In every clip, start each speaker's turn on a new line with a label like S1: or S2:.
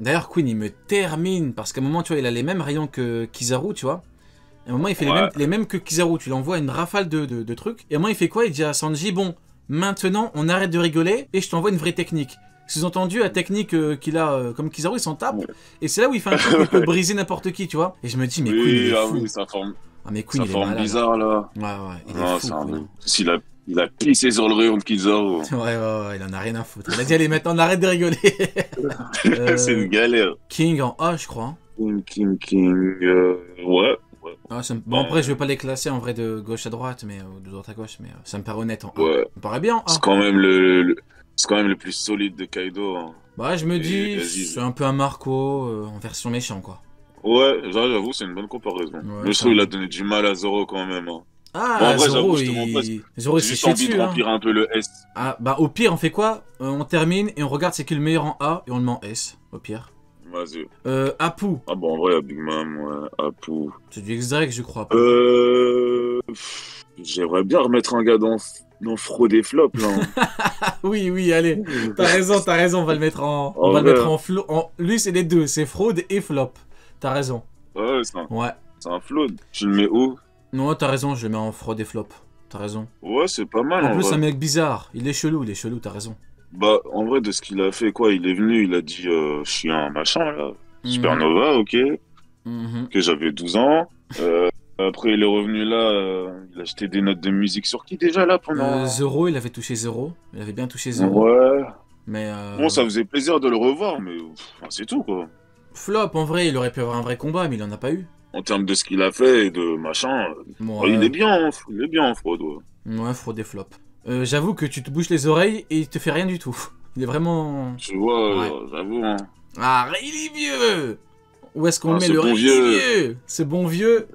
S1: D'ailleurs, Queen, il me termine, parce qu'à un moment, tu vois, il a les mêmes rayons que Kizaru, tu vois. Et à un moment, il fait les mêmes que Kizaru. Tu lui envoies une rafale de trucs. Et à un moment, il fait quoi? Il dit à Sanji, bon, maintenant, on arrête de rigoler et je t'envoie une vraie technique. Sous-entendu, la technique qu'il a comme Kizaru, il s'en tape. Et c'est là où il fait un truc où il peut briser n'importe qui, tu vois. Et je me dis, mais Queen, il est fou.
S2: Oui, sa forme,
S1: Ah, mais Queen, il est
S2: forme
S1: malade.
S2: bizarre, là.
S1: Ouais, il est
S2: Non,
S1: fou,
S2: c'est un
S1: Queen.
S2: Il a pissé sur le rayon de Kizaru.
S1: Ouais, il en a rien à foutre. Il a dit, allez, maintenant, on arrête de rigoler.
S2: C'est une galère.
S1: King en A, je crois.
S2: King, ouais.
S1: Ah, bon, après, je vais pas les classer en vrai de gauche à droite, mais de droite à gauche, mais ça me paraît honnête en A.
S2: Ouais.
S1: Ça me paraît bien en A.
S2: C'est quand même le plus solide de Kaido. Hein.
S1: Bah, je me dis,
S2: vas-y.
S1: c'est un peu un Marco en version méchant, quoi.
S2: Ouais, j'avoue, c'est une bonne comparaison.
S1: Ouais,
S2: mais je trouve qu'il a donné du mal à Zoro quand même. Hein.
S1: Ah,
S2: bon, en vrai,
S1: Zoro,
S2: Zoro,
S1: il s'est
S2: juste
S1: chié
S2: envie
S1: dessus,
S2: de remplir un peu le S.
S1: Ah, bah, au pire, on fait quoi? On termine et on regarde c'est qui le meilleur en A et on le met en S, au pire.
S2: Vas-y.
S1: Apu.
S2: Ah bon, en vrai, Big Mom, ouais, Apu.
S1: C'est du X-Drake, je crois.
S2: J'aimerais bien remettre un gars dans Fraud et Flop, là. Hein.
S1: Oui, allez. T'as raison, on va le mettre en... On va le mettre en flop. Lui, c'est les deux, c'est fraude et flop. T'as raison.
S2: Ouais, c'est un flop. Tu le mets où?
S1: Non, t'as raison, je le mets en fraude et flop. T'as raison.
S2: Ouais, c'est pas mal,
S1: en plus,
S2: vrai.
S1: un mec bizarre. Il est chelou, t'as raison.
S2: Bah, en vrai, de ce qu'il a fait, quoi, il est venu, il a dit, je suis un machin, là. Supernova, ok. Que j'avais 12 ans. Après, il est revenu là, il a acheté des notes de musique sur qui déjà, là, pendant...
S1: Zoro, il avait touché Zoro. Il avait bien touché Zoro.
S2: Ouais.
S1: Mais
S2: Bon, ça faisait plaisir de le revoir, mais c'est tout, quoi.
S1: Flop, en vrai, il aurait pu avoir un vrai combat, mais il en a pas eu.
S2: En termes de ce qu'il a fait et de machin, il est bien, Fraude.
S1: Ouais, fraude et flop. J'avoue que tu te bouches les oreilles et il te fait rien du tout. Il est vraiment...
S2: Tu vois, j'avoue, hein.
S1: Ah, il est vieux. Où est-ce qu'on met le
S2: bon
S1: vieux? Ce bon vieux.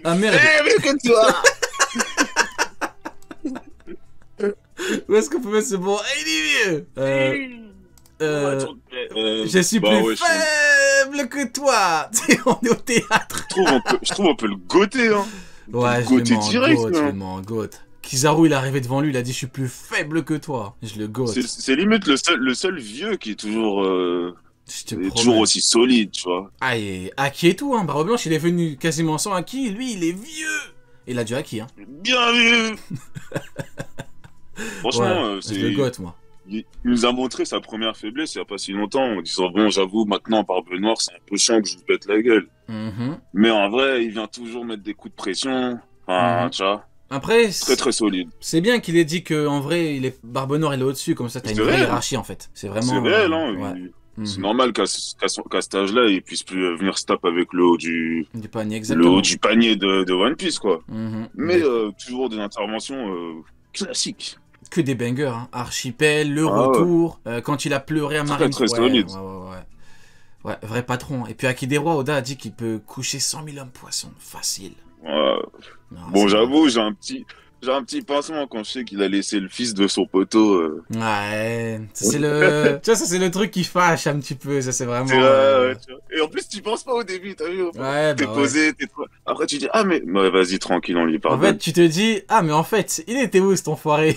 S1: Ah merde.
S2: que toi.
S1: Où est-ce qu'on peut mettre ce bon... il est vieux. Je suis plus faible que toi. On est au théâtre.
S2: Je trouve on peut le goûter, hein.
S1: Ouais, je le mets en goat. Kizaru, il est arrivé devant lui, il a dit je suis plus faible que toi. Je le goat.
S2: C'est limite le seul vieux qui est toujours toujours aussi solide, tu vois.
S1: Ah, et Haki et tout, hein. Barbe Blanche, il est venu quasiment sans Haki, lui, il est vieux. Il a du Haki, hein.
S2: Bien vieux. Franchement,
S1: c'est le goat, moi.
S2: Il nous a montré sa première faiblesse il n'y a pas si longtemps en disant bon, j'avoue, maintenant Barbe Noire, c'est un peu chiant que je lui pète la gueule. Mais en vrai, il vient toujours mettre des coups de pression. Enfin, tu vois.
S1: Après,
S2: très solide.
S1: C'est bien qu'il ait dit qu'en vrai, Barbe Noire, il est au-dessus, comme ça, t'as une vraie hiérarchie en fait. C'est vraiment.
S2: C'est réel, hein. C'est normal qu'à cet âge-là, il puisse plus venir se taper avec le haut du
S1: panier, exactement.
S2: Le haut du panier de One Piece, quoi. Mais toujours des interventions classiques.
S1: Que des bangers, hein. Archipel, le retour, quand il a pleuré à Marine.
S2: Très solide.
S1: Ouais, vrai patron. Et puis Haki des Rois, Oda a dit qu'il peut coucher 100 000 hommes poissons. Facile.
S2: Ouais. Non, bon, j'avoue, j'ai un petit pincement quand je sais qu'il a laissé le fils de son poteau.
S1: Ouais, c'est le... tu vois, ça c'est le truc qui fâche un petit peu, ça c'est vraiment...
S2: Ouais, et en plus, tu penses pas au début, t'as vu?
S1: Ouais,
S2: t'es posé, t'es... Après, tu dis, ah mais... Ouais, vas-y, tranquille, on lui parle.
S1: En fait, tu te dis, ah mais en fait, il était où cet enfoiré?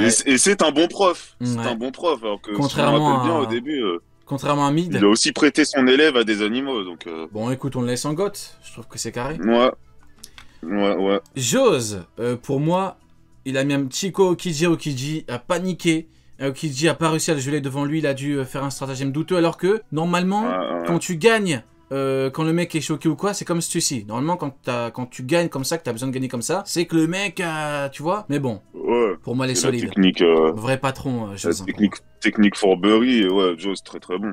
S2: Et c'est un bon prof. C'est un bon prof, alors que
S1: contrairement
S2: si je me rappelle bien au début...
S1: Contrairement à Mid.
S2: Il a aussi prêté son élève à des animaux, donc...
S1: Bon, écoute, on le laisse en goth. Je trouve que c'est carré.
S2: Ouais.
S1: Jose, pour moi, il a mis un petit coup à Okiji, a paniqué. Okiji a pas réussi à le geler devant lui, il a dû faire un stratagème douteux, alors que, normalement, quand tu gagnes, quand le mec est choqué ou quoi, c'est comme Stussy. Normalement, quand tu gagnes comme ça, que t'as besoin de gagner comme ça, c'est que le mec, tu vois, mais bon.
S2: Ouais.
S1: Pour moi, les solides.
S2: Technique,
S1: vrai patron, Jose.
S2: Technique Forbery, ouais, Jose, très bon.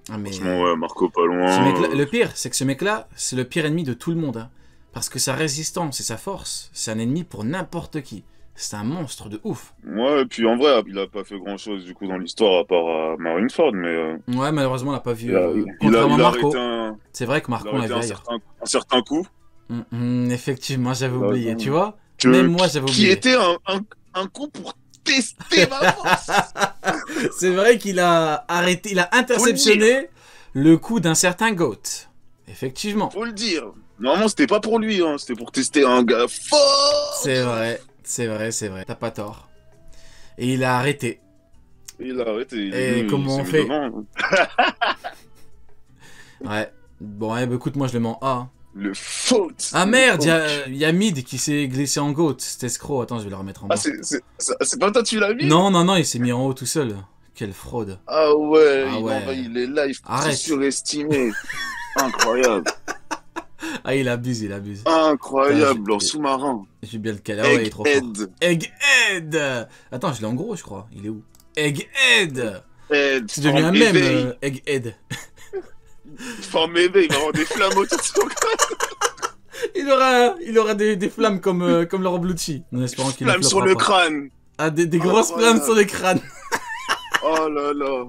S1: Ah, mais...
S2: Franchement, ouais, Marco pas loin.
S1: Le pire, c'est que ce mec-là, c'est le pire ennemi de tout le monde. Hein. Parce que sa résistance et sa force, c'est un ennemi pour n'importe qui. C'est un monstre de ouf.
S2: Ouais, et puis en vrai, il a pas fait grand-chose du coup dans l'histoire à part à Marineford, mais...
S1: Ouais, malheureusement, on l'a pas vu.
S2: Contrairement à
S1: Marco. C'est vrai que Marco, on l'a vu ailleurs.
S2: Un certain coup.
S1: Effectivement, j'avais oublié, tu vois. Même moi, j'avais oublié.
S2: Qui était un coup pour tester ma force.
S1: C'est vrai qu'il a arrêté, il a interceptionné le coup d'un certain Goat. Effectivement.
S2: Faut le dire. Normalement, c'était pas pour lui, hein. C'était pour tester un gars fort.
S1: C'est vrai. T'as pas tort. Et il a arrêté.
S2: Il a arrêté.
S1: Et comment on fait? Ouais. Bon, ouais, bah, écoute, moi je le mets en A.
S2: Le faute.
S1: Ah merde, y a Mid qui s'est glissé en GOAT. C'était escroc. Attends, je vais le remettre en bas.
S2: Ah, c'est pas toi, tu l'as mis?
S1: Non, non, non, il s'est mis en haut tout seul. Quelle fraude.
S2: Ah ouais,
S1: Ah ouais.
S2: il est là, il faut
S1: Arrête.
S2: surestimé. Incroyable.
S1: Ah, il abuse, il abuse.
S2: Incroyable, en sous-marin.
S1: J'ai bien le caler. Ah ouais, il est trop fort.
S2: Egghead.
S1: Egghead. Attends, je l'ai en gros, je crois. Il est où? Egghead. C'est devenu un
S2: Éveil.
S1: mème, Egghead.
S2: Forme éveil, il va avoir des flammes autour de son crâne.
S1: Il aura des flammes comme Laurent Blucci. En espérant qu'il ne
S2: Flammes sur
S1: floppera
S2: le
S1: pas.
S2: crâne.
S1: Ah, des grosses flammes sur le crâne.
S2: Oh là là.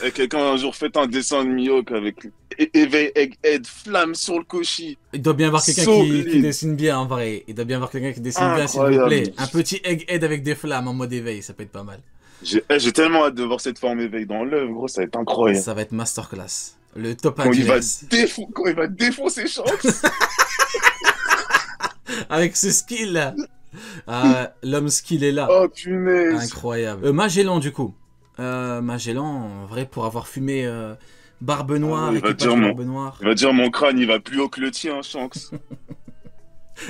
S2: Et quelqu'un un jour fait un dessin de Mihawk avec éveil, Egghead, flamme sur le cochi.
S1: Il doit bien avoir quelqu'un qui dessine bien en vrai. Il doit bien avoir quelqu'un qui dessine bien, s'il vous plaît. Un petit Egghead avec des flammes en mode éveil, ça peut être pas mal.
S2: J'ai tellement hâte de voir cette forme éveil dans l'œuvre, gros, ça va être incroyable.
S1: Ça va être masterclass. Le top 1
S2: quand il va défoncer Shanks.
S1: avec ce skill là. Ah, l'homme skill est là.
S2: Oh punaise.
S1: Incroyable. Magellan du coup. Magellan, en vrai, pour avoir fumé Barbe Noire, Barbe Noire.
S2: Il va dire mon crâne, il va plus haut que le tien, Shanks.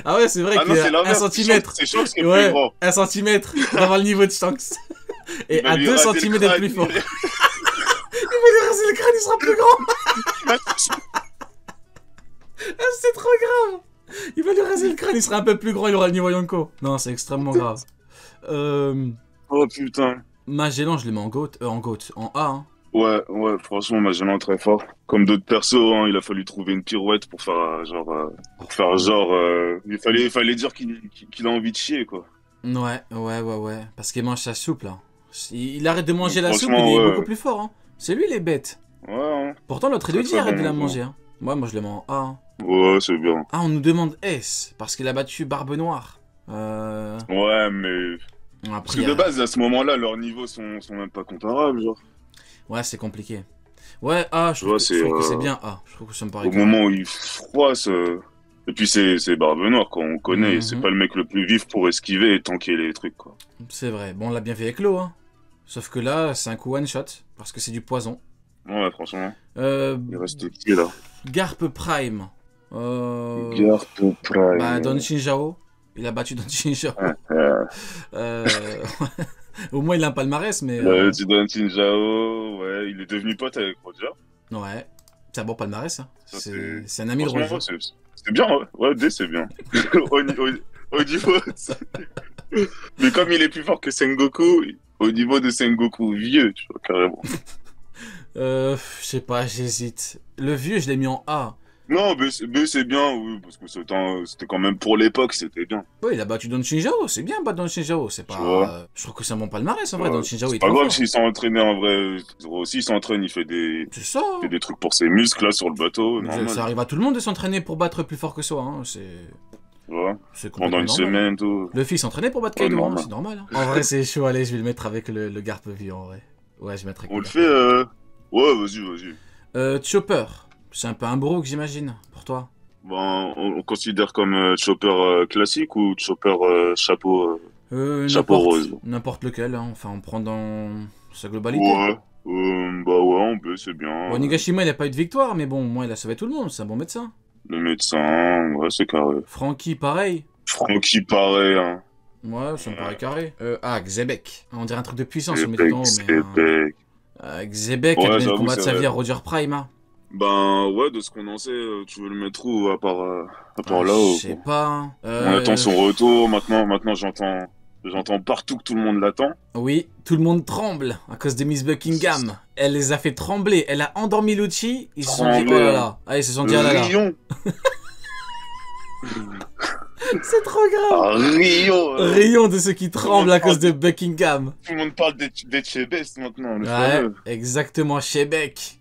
S1: Ah ouais, c'est vrai qu'il a 1 centimètre.
S2: C'est Shanks qui est
S1: ouais,
S2: plus grand.
S1: 1 centimètre d'avoir le niveau de Shanks. Et à 2 centimètres d'être plus fort. Il va lui raser le crâne, il sera plus grand. Ah, c'est trop grave. Il va lui raser le crâne, il sera un peu plus grand, il aura le niveau Yonko. Non, c'est extrêmement grave.
S2: Oh putain.
S1: Magellan, je le mets en A. Hein.
S2: Ouais, franchement, Magellan très fort. Comme d'autres persos, hein, il a fallu trouver une pirouette pour faire il fallait dire qu'il a envie de chier, quoi.
S1: Ouais. Parce qu'il mange sa soupe, là. Il arrête de manger la soupe, il est beaucoup plus fort, hein. C'est lui, les bêtes.
S2: Ouais, hein.
S1: Pourtant, l'autre, il lui dit arrête de la manger, hein. Ouais, moi, je le mets en A. Hein.
S2: Ouais, c'est bien.
S1: Ah, on nous demande S, parce qu'il a battu Barbe Noire.
S2: Ouais, mais...
S1: Après,
S2: parce que de base, à ce moment-là, leurs niveaux sont même pas comparables, genre.
S1: Ouais, c'est compliqué. Ouais, A, je trouve que c'est bien A. Je trouve que ça me paraît
S2: au moment où il froisse... Et puis c'est Barbe Noire, quoi, on connaît. C'est pas le mec le plus vif pour esquiver et tanker les trucs, quoi.
S1: C'est vrai. Bon, on l'a bien fait avec l'eau, hein. Sauf que là, c'est un coup one-shot, parce que c'est du poison.
S2: Ouais, franchement. Il reste qui, là?
S1: Garp Prime.
S2: Garp Prime.
S1: Bah, Don Shinjao. Il a battu Don Shinjao. Au moins, il a un palmarès, mais...
S2: Don Shinjao, ouais, il est devenu pote avec Roger.
S1: Ouais, c'est un bon palmarès, hein. C'est un ami de Roger.
S2: C'est bien, ouais, D, c'est bien. au niveau... Mais comme il est plus fort que Sengoku, au niveau de Sengoku vieux, tu vois, carrément.
S1: Je sais pas, j'hésite. Le vieux, je l'ai mis en A.
S2: Non, B c'est bien, oui, parce que c'était quand même pour l'époque, c'était bien.
S1: Ouais, il a battu Don Shinjao, c'est bien battre Don Shinjao, c'est pas... je trouve que c'est un bon palmarès en vrai, Don Shinjao il est trop fort.
S2: Pas grave s'il s'est entraîné en vrai, aussi il s'entraîne, il fait des...
S1: C'est ça.
S2: Il fait des trucs pour ses muscles là sur le bateau, normal.
S1: Ça arrive à tout le monde de s'entraîner pour battre plus fort que soi, hein, c'est...
S2: Ouais, pendant une semaine, tout.
S1: Le fils s'entraînait pour battre Kaido, hein, c'est normal. Hein. En vrai, c'est chaud, allez, je vais le mettre avec le Garp vieux en vrai. Ouais, je mettrai.
S2: On le fait, ouais, vas-y.
S1: Chopper, c'est un peu un brook, j'imagine, pour toi.
S2: Ben, on considère comme Chopper classique ou Chopper chapeau rose?
S1: N'importe lequel, hein. Enfin, on prend dans sa globalité.
S2: Ouais, bah ouais, on peut, c'est bien.
S1: Bon, Nigashima, il a pas eu de victoire, mais bon, moi, il a sauvé tout le monde, c'est un bon médecin.
S2: Le médecin, ouais, c'est carré.
S1: Franky, pareil.
S2: Franky, pareil, hein.
S1: Ouais, ça me paraît carré. Xebec. On dirait un truc de puissance, on met dedans, mais... Xebec, il vient de combattre sa vie à Roger Prime, hein.
S2: Ben ouais, de ce qu'on en sait, tu veux le mettre où à part là-haut?
S1: Je sais pas.
S2: On attend son retour, maintenant j'entends partout que tout le monde l'attend.
S1: Oui, tout le monde tremble à cause de Miss Buckingham. Elle les a fait trembler, elle a endormi Lucci, ils se sont dit oh là là. Ah, ils se sont dit oh là là. C'est trop grave.
S2: Ah,
S1: Rions de ceux qui tremblent à cause de Buckingham.
S2: Tout le monde parle des Chebest maintenant.
S1: Ouais, exactement, Shebec.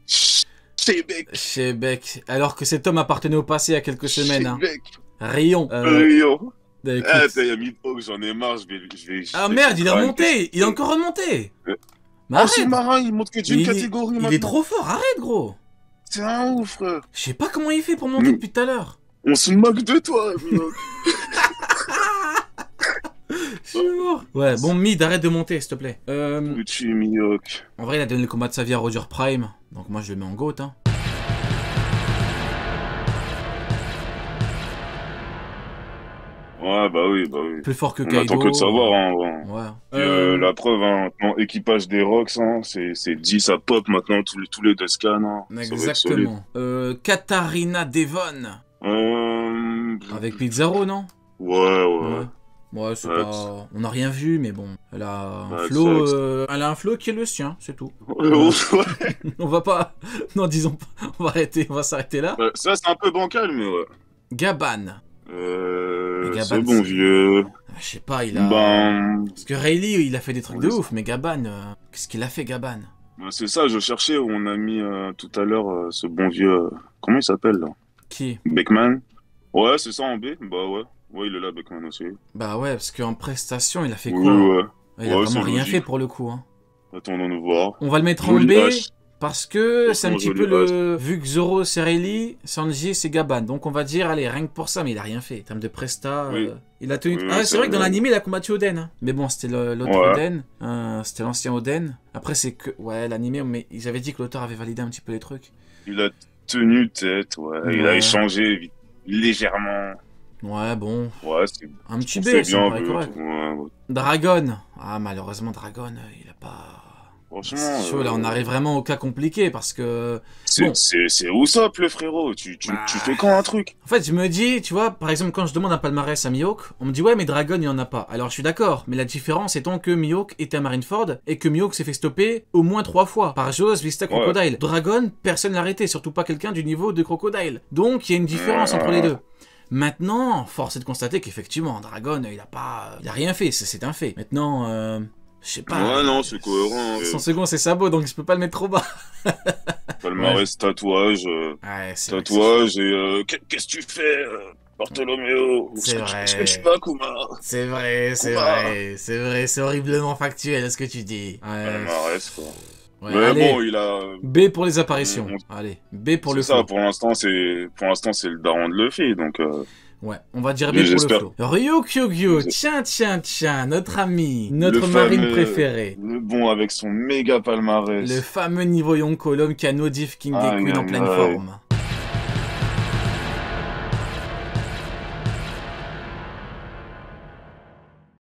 S1: Shebec. Alors que cet homme appartenait au passé il y a quelques semaines. Hein. Rion.
S2: Rion. T'as mis j'en ai marre, je vais
S1: ah merde, il est remonté. Il est encore remonté.
S2: Ah, c'est marrant, il monte que d'une catégorie maintenant.
S1: Il est trop fort, arrête gros.
S2: C'est un ouf, frère.
S1: Je sais pas comment il fait pour monter depuis tout à l'heure.
S2: On se moque de toi, Minoc.
S1: Je Jure. Ouais, bon, Mid, arrête de monter, s'il te plaît.
S2: Gucci, Mihawk.
S1: En vrai, il a donné le combat de sa vie à Roger Prime. Donc moi, je le mets en GOAT, hein.
S2: Ouais, bah oui, bah oui.
S1: Plus fort que
S2: On
S1: Kaido.
S2: attend que de savoir, hein.
S1: Ouais.
S2: La preuve, hein, maintenant, équipage des Rocks, hein, c'est 10 à pop maintenant, tous les Descan, hein.
S1: Exactement. Katarina Devon. Avec Pizarro, non?
S2: Ouais.
S1: Ouais, c'est pas... On n'a rien vu, mais bon. Elle a un
S2: Ouais,
S1: flow... Elle a un flow qui est le sien, c'est tout.
S2: Ouais.
S1: On va pas... Non, disons pas... On va arrêter, on va s'arrêter là.
S2: Ouais, ça, c'est un peu bancal, mais ouais.
S1: Gaban. Gaban,
S2: ce bon vieux...
S1: Je sais pas, il a... Parce que Rayleigh, il a fait des trucs de ouf, mais Gaban... Qu'est-ce qu'il a fait, Gaban?
S2: C'est ça, je cherchais où on a mis tout à l'heure ce bon vieux... Comment il s'appelle, là?
S1: Qui?
S2: Beckman. Ouais, c'est ça en B? Bah ouais. Ouais, il est là, Beckman aussi.
S1: Bah ouais, parce qu'en prestation, il a fait quoi?
S2: Ouais.
S1: Il a vraiment rien fait pour le coup. Hein.
S2: Attendons nous voir.
S1: On va le mettre en B parce que c'est un petit peu le... Vu que Zoro c'est Rayleigh, Sanji c'est Gaban. Donc on va dire, allez, rien que pour ça, mais il a rien fait. En termes de presta, il a tenu... c'est vrai que dans l'anime, il a combattu Oden. Hein. Mais bon, c'était l'autre Oden. C'était l'ancien Oden. Après, c'est que... Ouais, l'anime, mais ils avaient dit que l'auteur avait validé un petit peu les trucs.
S2: Il a tenu tête, Il a échangé légèrement.
S1: Ouais, bon.
S2: Ouais, c'est
S1: un petit B, c'est bien, correct.
S2: Ouais.
S1: Dragon. Ah, malheureusement, Dragon, il a pas...
S2: Franchement...
S1: Chaud, là, on arrive vraiment au cas compliqué, parce que...
S2: C'est Usopp, le frérot. Tu fais quand un truc?
S1: En fait, je me dis, tu vois, par exemple, quand je demande un palmarès à Mihawk, on me dit, ouais, mais Dragon, il n'y en a pas. Alors, je suis d'accord, mais la différence étant que Mihawk était à Marineford, et que Mihawk s'est fait stopper au moins 3 fois, par Jaws, Vista, Crocodile. Dragon, personne l'a arrêté, surtout pas quelqu'un du niveau de Crocodile. Donc, il y a une différence entre les deux. Maintenant, force est de constater qu'effectivement, Dragon, il a rien fait, c'est un fait. Maintenant, je sais pas.
S2: Ouais, non, c'est cohérent.
S1: Son second, c'est Sabo, donc je peux pas le mettre trop bas.
S2: Palmarès, tatouage. Tatouage et qu'est-ce que tu fais, Bartholoméo?
S1: C'est vrai.
S2: Est-ce que tu vas, Kuma?
S1: C'est vrai, c'est horriblement factuel ce que tu dis.
S2: Palmarès, quoi.
S1: Ouais,
S2: mais
S1: allez,
S2: bon, il a...
S1: B pour les apparitions. Allez, B pour le flow.
S2: C'est ça, pour l'instant, c'est le daron de Luffy, donc...
S1: Ouais, on va dire B pour le flow. Ryukyugyo, tiens, notre ami, notre marine préférée.
S2: Le bon avec son méga palmarès.
S1: Le fameux niveau Yonko, l'homme qui a no diff King des Queens en pleine forme.